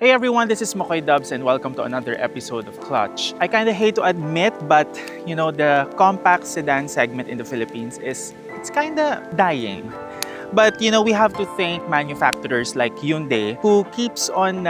Hey everyone, this is Makoy Dubs and welcome to another episode of Clutch. I kinda hate to admit, but the compact sedan segment in the Philippines it's kinda dying. But we have to thank manufacturers like Hyundai who keeps on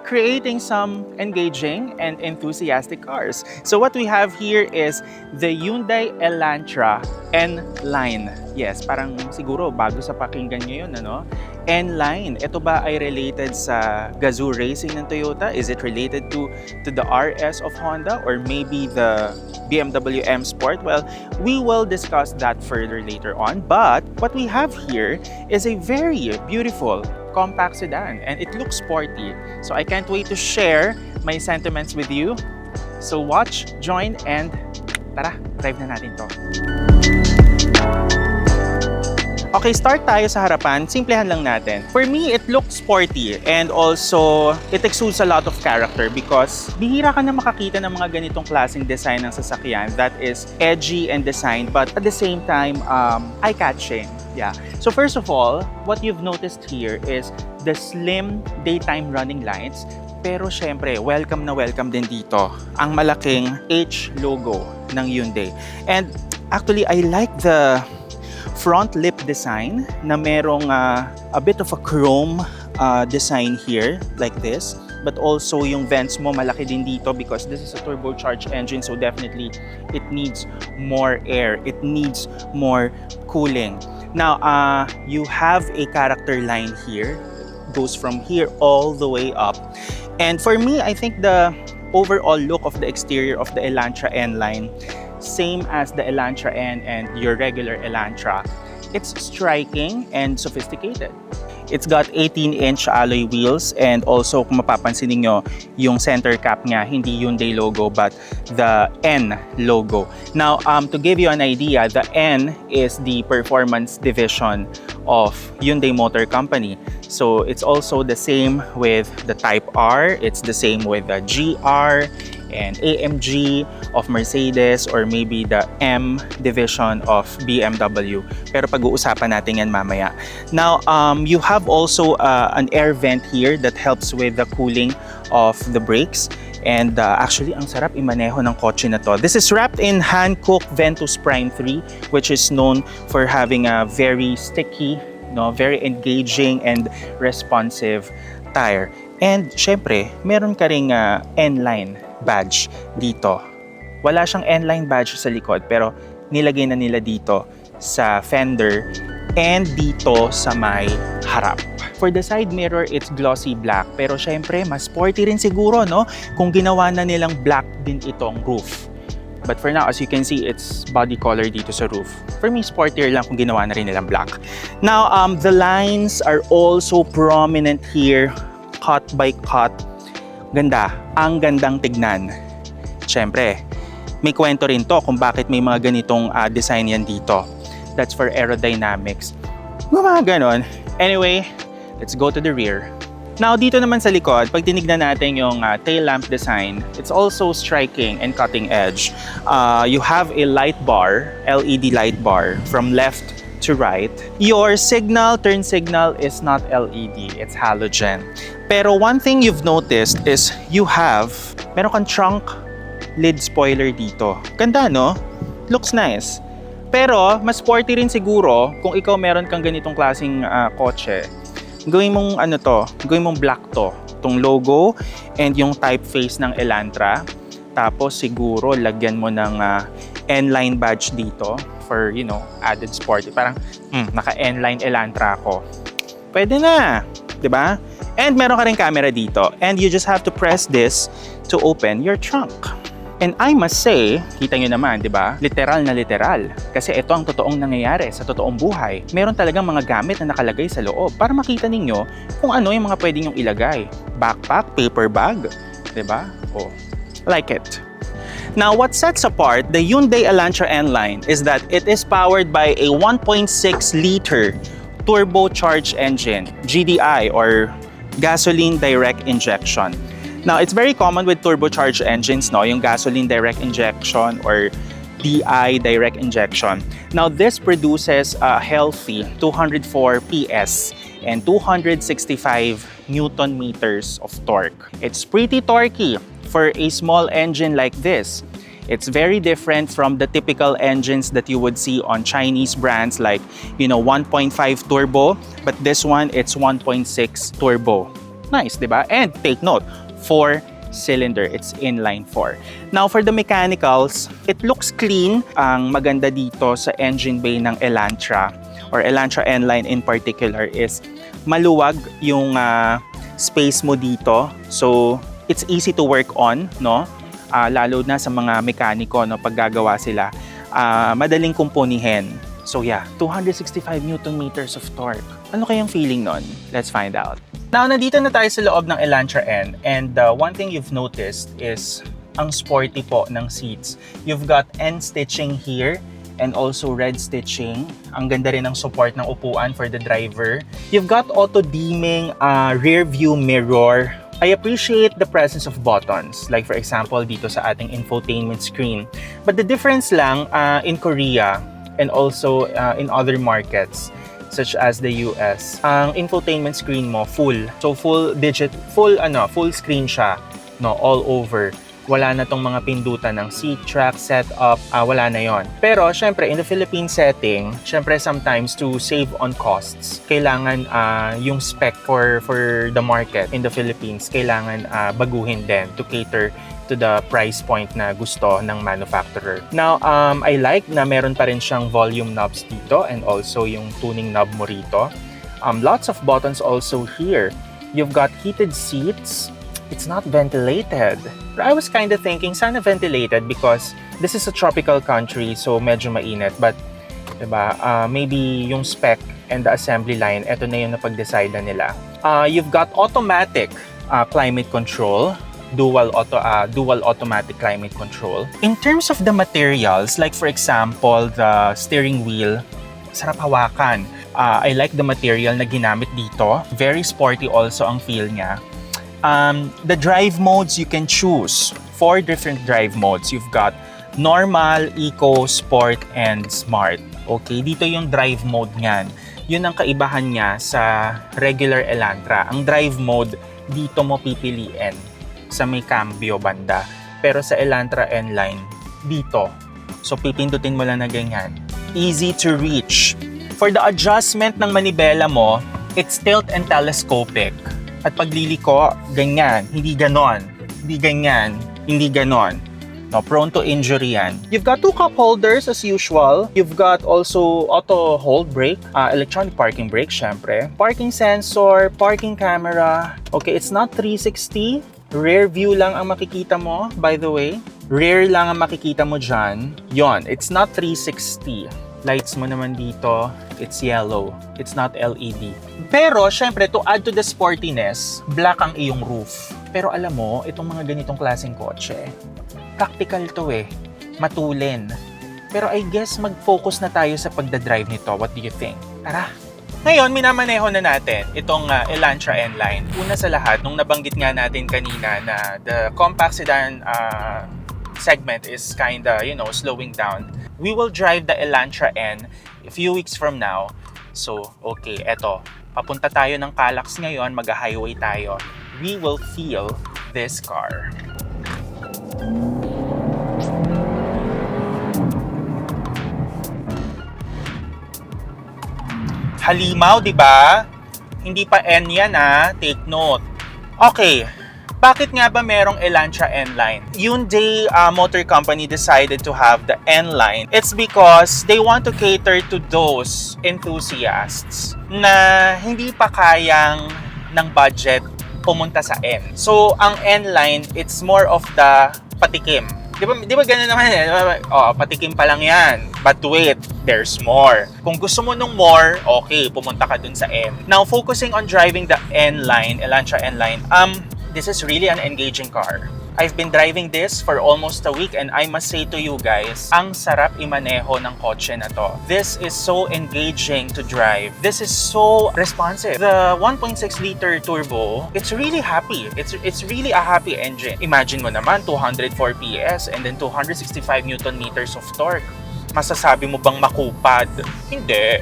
creating some engaging and enthusiastic cars. So what we have here is the Hyundai Elantra N-Line. Yes, parang siguro bago sa pakinggan nyo yun, ano? N-Line. Ito ba ay related sa Gazoo Racing ng Toyota? Is it related to the RS of Honda or maybe the BMW M Sport? Well, we will discuss that further later on. But what we have here is a very beautiful compact sedan and it looks sporty. So I can't wait to share my sentiments with you. So watch, join, and tara, drive na natin to. Okay, start tayo sa harapan. Simplehan lang natin. For me, it looks sporty and also it exudes a lot of character because bihira ka na makakita ng mga ganitong klaseng design ng sasakyan that is edgy and designed but at the same time eye-catching. Yeah. So first of all, what you've noticed here is the slim daytime running lights. Pero syempre, welcome na welcome din dito ang malaking H logo ng Hyundai. And actually, I like the front lip design na merong a bit of a chrome design here like this, but also yung vents mo malaki din dito because this is a turbocharged engine, so definitely it needs more air, it needs more cooling. Now you have a character line here, goes from here all the way up, and for me I think the overall look of the exterior of the Elantra N-Line, same as the Elantra N and your regular Elantra. It's striking and sophisticated. It's got 18-inch alloy wheels and also kung mapapansin niyo yung center cap niya, hindi Hyundai logo but the N logo. Now, to give you an idea, the N is the performance division of Hyundai Motor Company. So it's also the same with the Type R, it's the same with the GR and AMG of Mercedes or maybe the M division of BMW. Pero pag-uusapan natin yan mamaya. Now, you have also an air vent here that helps with the cooling of the brakes. And actually, ang sarap imaneho ng kotse na to. This is wrapped in Hankook Ventus Prime 3, which is known for having a very sticky, very engaging and responsive tire. And syempre, meron ka ring N-Line badge dito. Wala siyang N-Line badge sa likod pero nilagay na nila dito sa fender and dito sa may harap. For the side mirror, it's glossy black pero syempre mas sporty rin siguro kung ginawa na nilang black din itong roof. But for now, as you can see, it's body color dito sa roof. For me, sportier lang kung ginawa na rin nilang black. Now, the lines are also prominent here, cut by cut. Ganda. Ang gandang tignan. Siyempre, may kwento rin to kung bakit may mga ganitong design yan dito. That's for aerodynamics. Mga ganon. Anyway, let's go to the rear. Now, dito naman sa likod, pag tinignan natin yung tail lamp design, it's also striking and cutting edge. You have a light bar, LED light bar, from left to right. Your turn signal is not LED, it's halogen. Pero one thing you've noticed is meron kang trunk lid spoiler dito. Ganda, no? Looks nice. Pero, mas sporty rin siguro kung ikaw meron kang ganitong klaseng kotse. Gawin mong black tong logo and yung typeface ng Elantra. Tapos siguro lagyan mo ng N-Line badge dito for, added sporty. Parang, naka N-Line Elantra ako. Pwede na, 'di ba? And meron ka rin camera dito. And you just have to press this to open your trunk. And I must say, kita nyo naman, di ba? Literal na literal. Kasi ito ang totoong nangyayari sa totoong buhay. Meron talagang mga gamit na nakalagay sa loob para makita ninyo kung ano yung mga pwede nyong ilagay. Backpack, paper bag, di ba? Oh, like it. Now, what sets apart the Hyundai Elantra N-Line is that it is powered by a 1.6-liter turbocharged engine, GDI or gasoline direct injection. Now, it's very common with turbocharged engines, yung gasoline direct injection or DI direct injection. Now, this produces a healthy 204 PS and 265 Newton meters of torque. It's pretty torquey for a small engine like this. It's very different from the typical engines that you would see on Chinese brands like, 1.5 turbo, but this one, it's 1.6 turbo. Nice, di ba? And take note, 4-cylinder. It's inline 4. Now, for the mechanicals, it looks clean. Ang maganda dito sa engine bay ng Elantra, or Elantra N-Line in particular, is maluwag yung space mo dito. So, it's easy to work on, no? Lalo na sa mga mekaniko, no, pag gagawa sila, madaling kumpunihin. So yeah, 265 Newton meters of torque. Ano kayang feeling nun? Let's find out. Now, nandito na tayo sa loob ng Elantra N, and one thing you've noticed is ang sporty po ng seats. You've got N stitching here and also red stitching. Ang ganda rin ng support ng upuan for the driver. You've got auto-dimming rear view mirror. I appreciate the presence of buttons, like for example dito sa ating infotainment screen. But the difference lang in Korea and also in other markets such as the US, ang infotainment screen mo full. So full screen siya, no, all over. Wala na tong mga pindutan ng seat, track, setup, wala na yon. Pero syempre in the Philippine setting, syempre sometimes to save on costs, kailangan yung spec for the market in the Philippines, kailangan baguhin din to cater to the price point na gusto ng manufacturer. Now, I like na meron pa rin siyang volume knobs dito and also yung tuning knob mo rito. Lots of buttons also here. You've got heated seats. It's not ventilated. I was kind of thinking, sana ventilated because this is a tropical country, so medyo mainit. But, diba, maybe yung spec and the assembly line, eto na yung napag-decide na nila. You've got automatic climate control, dual automatic climate control. In terms of the materials, like for example, the steering wheel, sarap hawakan. I like the material na ginamit dito. Very sporty also ang feel niya. The drive modes, you can choose 4 different drive modes. You've got normal, eco, sport, and smart. Okay, dito yung drive mode niyan. Yun ang kaibahan niya sa regular Elantra. Ang drive mode, dito mo pipiliin sa may cambio banda. Pero sa Elantra N-Line, dito. So pipindutin mo lang na ganyan. Easy to reach. For the adjustment ng manibela mo, it's tilt and telescopic. At pagliliko, ganyan, hindi ganon. Hindi ganyan, hindi ganon. No, prone to injury yan. You've got 2 cup holders as usual. You've got also auto hold brake, electronic parking brake, syempre. Parking sensor, parking camera. Okay, it's not 360. Rear view lang ang makikita mo, by the way. Rear lang ang makikita mo dyan. Yon, it's not 360. Lights mo naman dito, it's yellow. It's not LED. Pero, syempre, to add to the sportiness, black ang iyong roof. Pero alam mo, itong mga ganitong klaseng kotse, practical to eh. Matulin. Pero I guess mag-focus na tayo sa pagdadrive nito. What do you think? Tara! Ngayon, minamaneho na natin itong Elantra N-Line. Una sa lahat, nung nabanggit nga natin kanina na the compact sedan segment is kinda, slowing down. We will drive the Elantra N a few weeks from now. So, okay, eto. Papunta tayo ng Calax ngayon, mag-highway tayo. We will feel this car. Halimaw, di ba? Hindi pa N yan take note. Okay. Bakit nga ba merong Elantra N-Line? Hyundai Motor Company decided to have the N-Line. It's because they want to cater to those enthusiasts na hindi pa kayang ng budget pumunta sa N. So, ang N-Line, it's more of the patikim. Di ba ganun naman eh? Patikim pa lang yan. But wait, there's more. Kung gusto mo nung more, okay, pumunta ka dun sa N. Now, focusing on driving the N-Line, Elantra N-Line, this is really an engaging car. I've been driving this for almost a week and I must say to you guys, ang sarap imaneho ng kotse na to. This is so engaging to drive. This is so responsive. The 1.6-liter turbo, it's really happy. It's really a happy engine. Imagine mo naman, 204 PS and then 265 Newton meters of torque. Masasabi mo bang makupad? Hindi.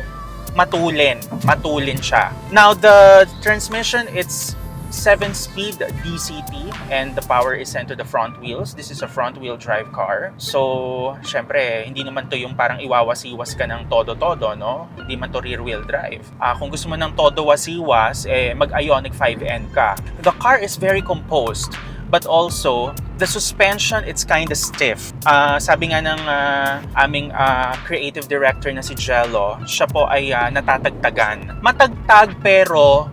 Matulin siya. Now, the transmission, it's 7-speed DCT and the power is sent to the front wheels. This is a front-wheel drive car. So, syempre, hindi naman to yung parang iwawas-iwas ka ng todo-todo, no? Hindi man to rear-wheel drive. Kung gusto mo ng todo-wasiwas, mag-Ioniq 5N ka. The car is very composed, but also, the suspension, it's kind of stiff. Sabi nga ng aming creative director na si Jello, siya po ay natatagtagan. Matagtag pero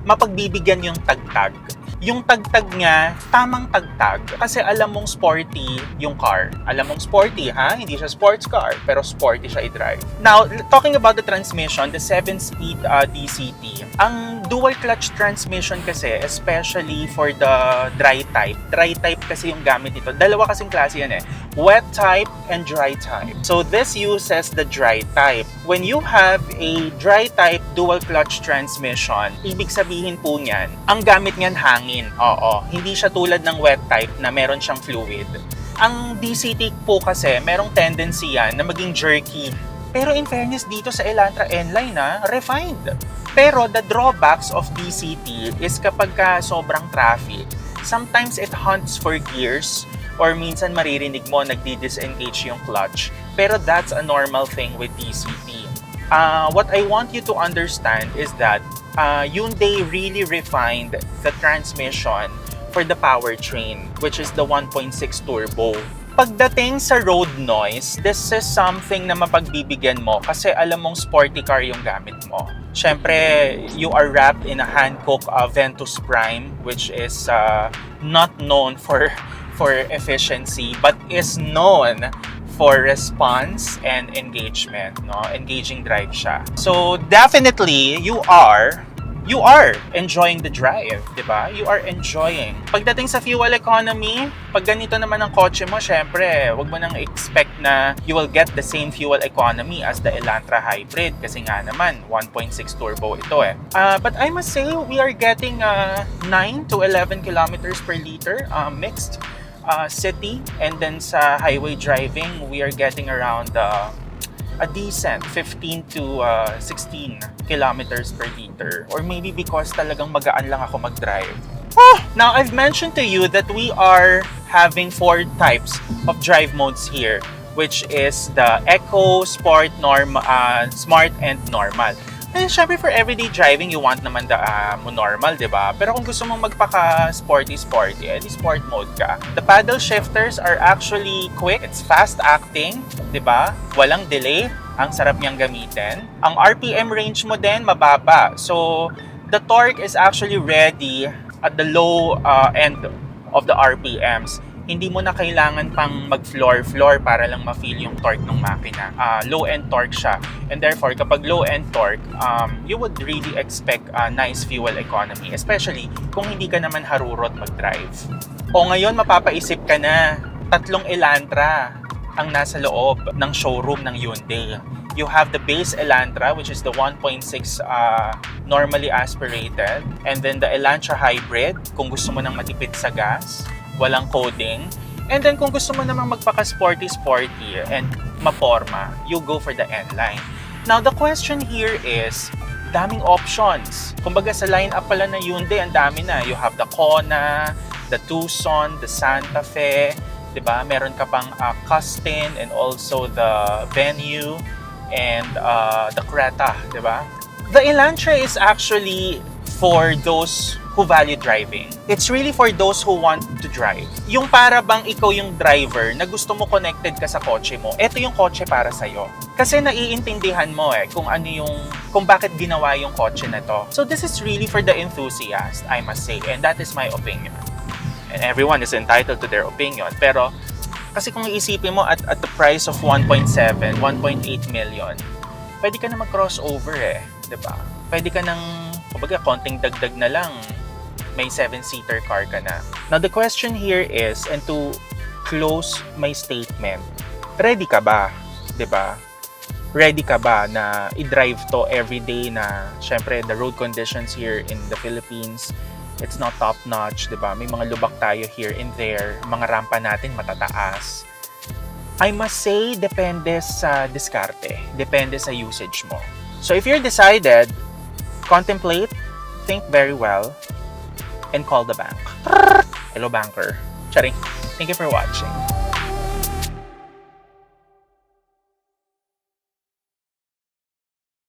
mapagbibigyan yung tagtag. Yung tagtag niya, tamang tagtag. Kasi alam mong sporty yung car. Alam mong sporty, ha? Hindi siya sports car, pero sporty siya i-drive. Now, talking about the transmission, the 7-speed DCT. Ang dual clutch transmission kasi, especially for the dry type. Dry type kasi yung gamit nito. Dalawa kasing klase yan wet type and dry type. So this uses the dry type. When you have a dry type dual clutch transmission, ibig sabihin po niyan, ang gamit niyan hangin. Oo, hindi siya tulad ng wet type na meron siyang fluid. Ang DCT po kasi, merong tendency yan na maging jerky. Pero in fairness dito sa Elantra N-Line refined. Pero the drawbacks of DCT is kapag sobrang traffic, sometimes it hunts for gears or minsan maririnig mo nagdi-disengage yung clutch. Pero that's a normal thing with DCT. What I want you to understand is that Hyundai really refined the transmission for the powertrain, which is the 1.6 turbo. Pagdating sa road noise, this is something na mapagbibigyan mo kasi alam mong sporty car yung gamit mo. Siyempre, you are wrapped in a Hankook Ventus Prime, which is not known for efficiency, but is known for response and engagement, no? Engaging drive siya. So, definitely, you are enjoying the drive, di ba? You are enjoying. Pagdating sa fuel economy, pag ganito naman ang kotse mo, syempre, wag mo nang expect na you will get the same fuel economy as the Elantra Hybrid kasi nga naman, 1.6 turbo ito But I must say, we are getting 9 to 11 kilometers per liter mixed city, and then sa highway driving, we are getting around a decent 15 to 16 kilometers per liter. Or maybe because talagang magaan lang ako mag-drive. Now, I've mentioned to you that we are having 4 types of drive modes here, which is the Eco, Sport, Smart, and Normal. And syempre for everyday driving, you want naman the normal, di ba? Pero kung gusto mong magpaka-sporty, edi sport mode ka. The paddle shifters are actually quick. It's fast-acting, di ba? Walang delay. Ang sarap niyang gamitin. Ang RPM range mo din, mababa. So, the torque is actually ready at the low end of the RPMs. Hindi mo na kailangan pang mag-floor para lang ma-feel yung torque ng makina. Low-end torque siya. And therefore, kapag low-end torque, you would really expect a nice fuel economy. Especially kung hindi ka naman harurot mag-drive. O ngayon, mapapaisip ka na, 3 Elantra ang nasa loob ng showroom ng Hyundai. You have the base Elantra, which is the 1.6 normally aspirated. And then the Elantra Hybrid, kung gusto mo nang matipid sa gas. Walang coding. And then kung gusto mo namang magpaka-sporty and maporma, you go for the N-Line. Now, the question here is, daming options. Kumbaga sa line-up pala na Hyundai, ang dami na. You have the Kona, the Tucson, the Santa Fe, diba? Meron ka pang Custin and also the Venue and the Creta, diba? The Elantra is actually for those who value driving. It's really for those who want to drive. Yung para bang ikaw yung driver na gusto mo connected ka sa kotse mo, ito yung kotse para sa'yo. Kasi naiintindihan mo kung bakit ginawa yung kotse na to. So this is really for the enthusiast, I must say, and that is my opinion. And everyone is entitled to their opinion. Pero kasi kung iisipin mo at the price of 1.7, 1.8 million, pwede ka na mag-crossover diba? Pwede ka nang, kumbaga, konting dagdag na lang, may 7-seater car ka na. Now, the question here is, and to close my statement, ready ka ba? Diba? Ready ka ba na i-drive to everyday na, syempre, the road conditions here in the Philippines, it's not top-notch, diba? May mga lubak tayo here and there, mga rampa natin matataas. I must say, depende sa diskarte, depende sa usage mo. So if you're decided, contemplate, think very well, and call the bank. Hello, banker. Charing. Thank you for watching.